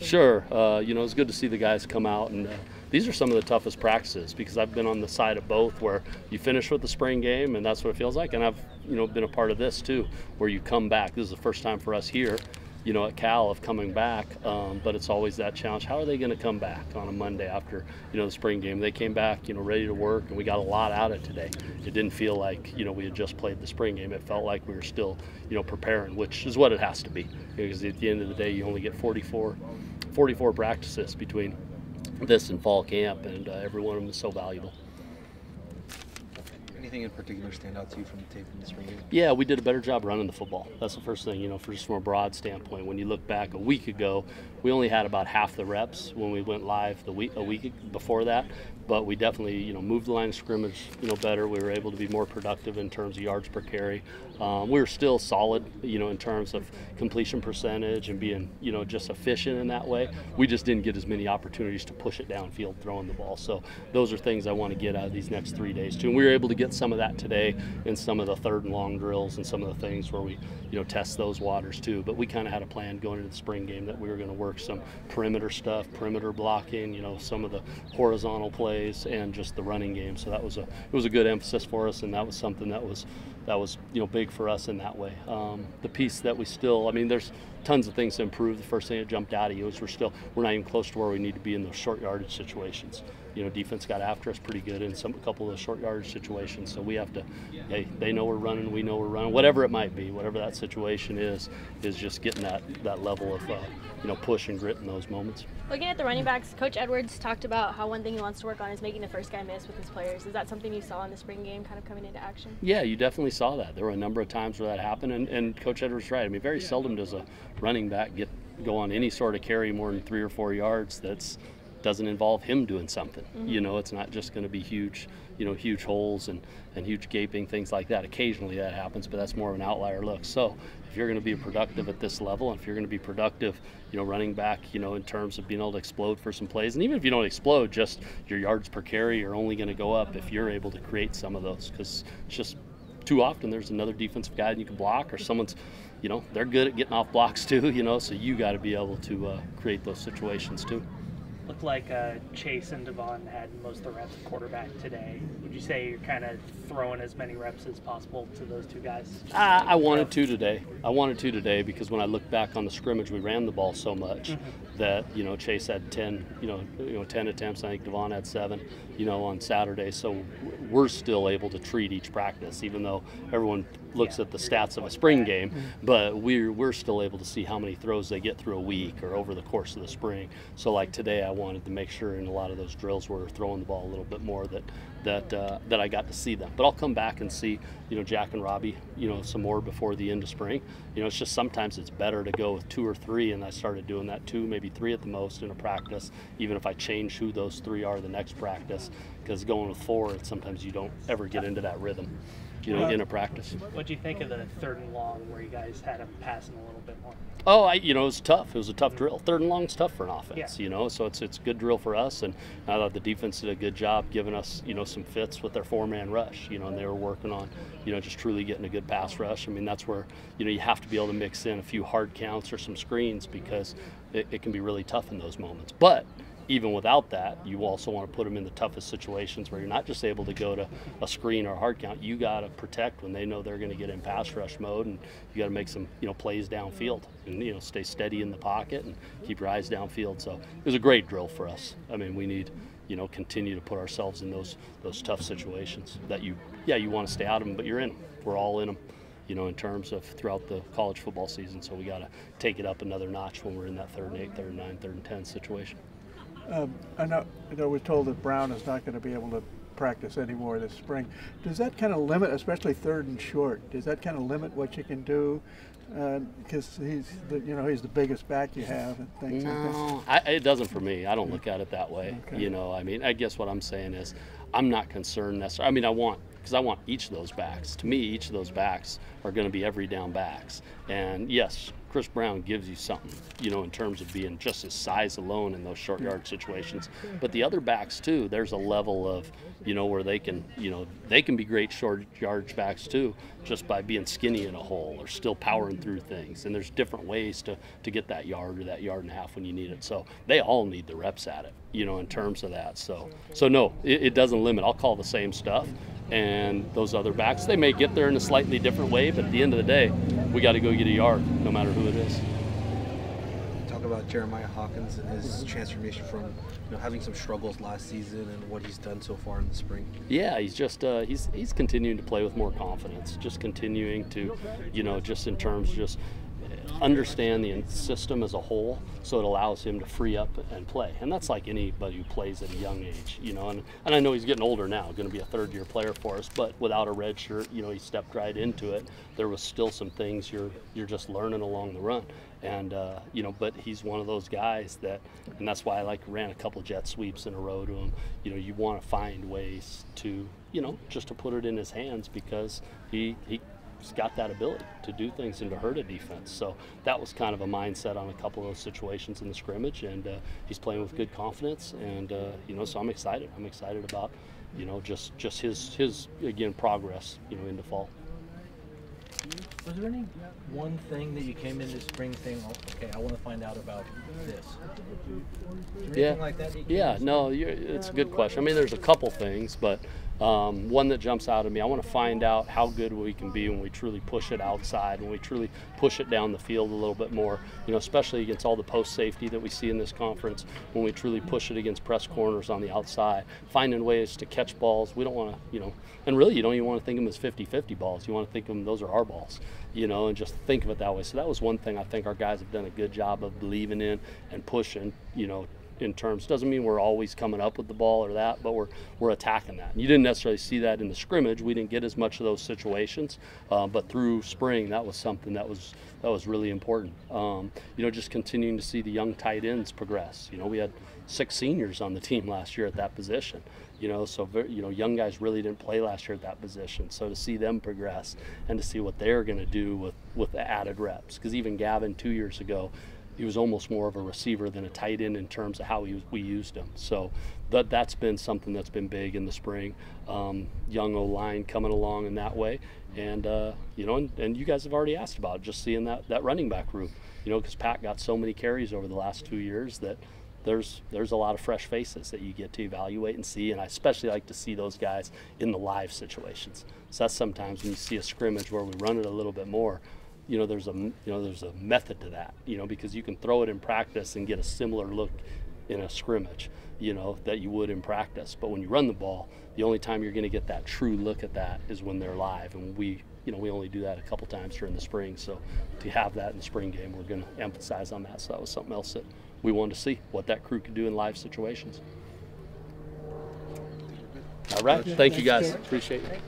Sure. You know, it's good to see the guys come out, and these are some of the toughest practices because I've been on the side of both where you finish with the spring game, and that's what it feels like, and I've, you know, been a part of this too, where you come back. This is the first time for us here, you know, at Cal of coming back, but it's always that challenge. How are they going to come back on a Monday after, you know, the spring game? They came back, you know, ready to work, and we got a lot out of it today. It didn't feel like, you know, we had just played the spring game. It felt like we were still, you know, preparing, which is what it has to be, because at the end of the day, you only get 44 practices between this and fall camp, and every one of them is so valuable. Anything in particular stand out to you from the tape in the spring game? Yeah, we did a better job running the football. That's the first thing, you know, just from a broad standpoint. When you look back a week ago, we only had about half the reps when we went live a week before that, but we definitely, you know, moved the line of scrimmage, you know, better. We were able to be more productive in terms of yards per carry. We were still solid, you know, in terms of completion percentage and being, you know, just efficient in that way. We just didn't get as many opportunities to push it downfield throwing the ball. So those are things I want to get out of these next 3 days too. And we were able to get some of that today in some of the third and long drills and some of the things where we, you know, test those waters too. But we kind of had a plan going into the spring game that we were going to work some perimeter stuff, perimeter blocking, you know, some of the horizontal plays and just the running game. So that was it was a good emphasis for us, and that was something that was you know, big for us in that way. The piece that we still, I mean, there's tons of things to improve. The first thing that jumped out at you is we're not even close to where we need to be in those short yardage situations. You know, defense got after us pretty good in a couple of those short yardage situations. So we have to, hey, they know we're running, we know we're running, whatever it might be, whatever that situation is just getting that level of you know, push and grit in those moments. Looking at the running backs, Coach Edwards talked about how one thing he wants to work on is making the first guy miss with his players. Is that something you saw in the spring game kind of coming into action? Yeah, you definitely saw that. There were a number of times where that happened, and Coach Edwards is right. I mean, very seldom does a running back go on any sort of carry more than 3 or 4 yards doesn't involve him doing something. You know, it's not just going to be huge, you know, huge holes and huge gaping, things like that. Occasionally that happens, but that's more of an outlier look. So if you're going to be productive at this level, and if you're going to be productive, you know, running back, you know, in terms of being able to explode for some plays, and even if you don't explode, just your yards per carry are only going to go up if you're able to create some of those, because it's just too often there's another defensive guy that you can block, or someone's, you know, they're good at getting off blocks too, you know, so you got to be able to create those situations too. Looked like Chase and Devon had most of the reps at quarterback today. Would you say you're kind of throwing as many reps as possible to those two guys? I wanted to today. Because when I look back on the scrimmage, we ran the ball so much that, you know, Chase had 10 attempts. I think Devon had 7, you know, on Saturday. So we're still able to treat each practice, even though everyone looks at the stats of a spring game, but we're still able to see how many throws they get through a week or over the course of the spring. So like today, I wanted to make sure in a lot of those drills we're throwing the ball a little bit more, that I got to see them. But I'll come back and see, you know, Jack and Robbie, you know, some more before the end of spring. You know, it's just sometimes it's better to go with 2 or 3, and I started doing that 2, maybe 3 at the most in a practice, even if I change who those 3 are the next practice, because going with 4, sometimes you don't ever get into that rhythm, you know, in a practice. What do you think of the 3rd and long where you guys had them passing a little bit more? Oh, you know, it was tough. It was a tough drill. 3rd and long is tough for an offense, you know, so it's a good drill for us, and I thought the defense did a good job giving us, you know, some fits with their 4-man rush, you know, and they were working on, you know, just truly getting a good pass rush. I mean, that's where, you know, you have to be able to mix in a few hard counts or some screens, because it can be really tough in those moments. But even without that, you also want to put them in the toughest situations where you're not just able to go to a screen or a hard count. You got to protect when they know they're going to get in pass rush mode, and you got to make some, you know, plays downfield, and, you know, stay steady in the pocket and keep your eyes downfield. So it was a great drill for us. I mean, we need, you know, continue to put ourselves in those tough situations that you want to stay out of them, but you're in them. We're all in them, you know, in terms of throughout the college football season. So we got to take it up another notch when we're in that 3rd and 8, 3rd and 9, 3rd and 10 situation. I know we're told that Brown is not going to be able to practice anymore this spring. Does that kind of limit, especially 3rd and short, does that kind of limit what you can do? Because he's the biggest back you have and things like that. It doesn't for me. I don't look at it that way. Okay. You know, I mean, I guess what I'm saying is I'm not concerned necessarily. I mean, because I want each of those backs. To me, each of those backs are going to be every down backs. And yes, Chris Brown gives you something, you know, in terms of being just his size alone in those short yard situations. But the other backs too, there's a level of, you know, where they can, you know, they can be great short yardage backs too, just by being skinny in a hole or still powering through things. And there's different ways to get that yard or that yard and a half when you need it. So they all need the reps at it, you know, in terms of that. So no, it doesn't limit. I'll call the same stuff. And those other backs, they may get there in a slightly different way, but at the end of the day, we got to go get a yard, no matter who it is. Talk about Jeremiah Hawkins and his transformation from, you know, having some struggles last season and what he's done so far in the spring. Yeah, he's just he's continuing to play with more confidence, just continuing to, you know, just in terms of just understand the system as a whole, so it allows him to free up and play. And that's like anybody who plays at a young age, you know. And I know he's getting older now, going to be a third-year player for us, but without a red shirt, you know, he stepped right into it. There was still some things you're just learning along the run. And you know, but he's one of those guys that, and that's why I ran a couple jet sweeps in a row to him. You know, you want to find ways to, you know, just to put it in his hands, because he's got that ability to do things and to hurt a defense. So that was kind of a mindset on a couple of those situations in the scrimmage, and he's playing with good confidence, and you know, so I'm excited. I'm excited about, you know, just his again progress, you know, into fall. Was there any one thing that you came into spring saying, oh, okay, I want to find out about this? Is there anything like that? Yeah, no, it's a good question. I mean, there's a couple things, but one that jumps out at me, I want to find out how good we can be when we truly push it outside, when we truly push it down the field a little bit more, you know, especially against all the post safety that we see in this conference, when we truly push it against press corners on the outside, finding ways to catch balls. We don't want to, you know, and really you don't even want to think of them as 50-50 balls. You want to think of them, those are our balls, you know, and just think of it that way. So that was one thing I think our guys have done a good job of believing in and pushing, you know, in terms. Doesn't mean we're always coming up with the ball or that, but we're attacking that. And you didn't necessarily see that in the scrimmage. We didn't get as much of those situations, but through spring, that was something that was really important. You know, just continuing to see the young tight ends progress. You know, we had 6 seniors on the team last year at that position. You know, so you know, young guys really didn't play last year at that position. So to see them progress and to see what they're going to do with the added reps, because even Gavin 2 years ago, he was almost more of a receiver than a tight end in terms of how we used him. So that's been something that's been big in the spring. Young O-line coming along in that way. And, you know, and you guys have already asked about just seeing that running back room, you know, because Pat got so many carries over the last 2 years that there's a lot of fresh faces that you get to evaluate and see. And I especially like to see those guys in the live situations. So that's sometimes when you see a scrimmage where we run it a little bit more, you know, there's a method to that, you know, because you can throw it in practice and get a similar look in a scrimmage, you know, that you would in practice. But when you run the ball, the only time you're going to get that true look at that is when they're live. And we only do that a couple times during the spring. So to have that in the spring game, we're going to emphasize on that. So that was something else that we wanted to see, what that crew could do in live situations. All right. Thank you guys. Appreciate it.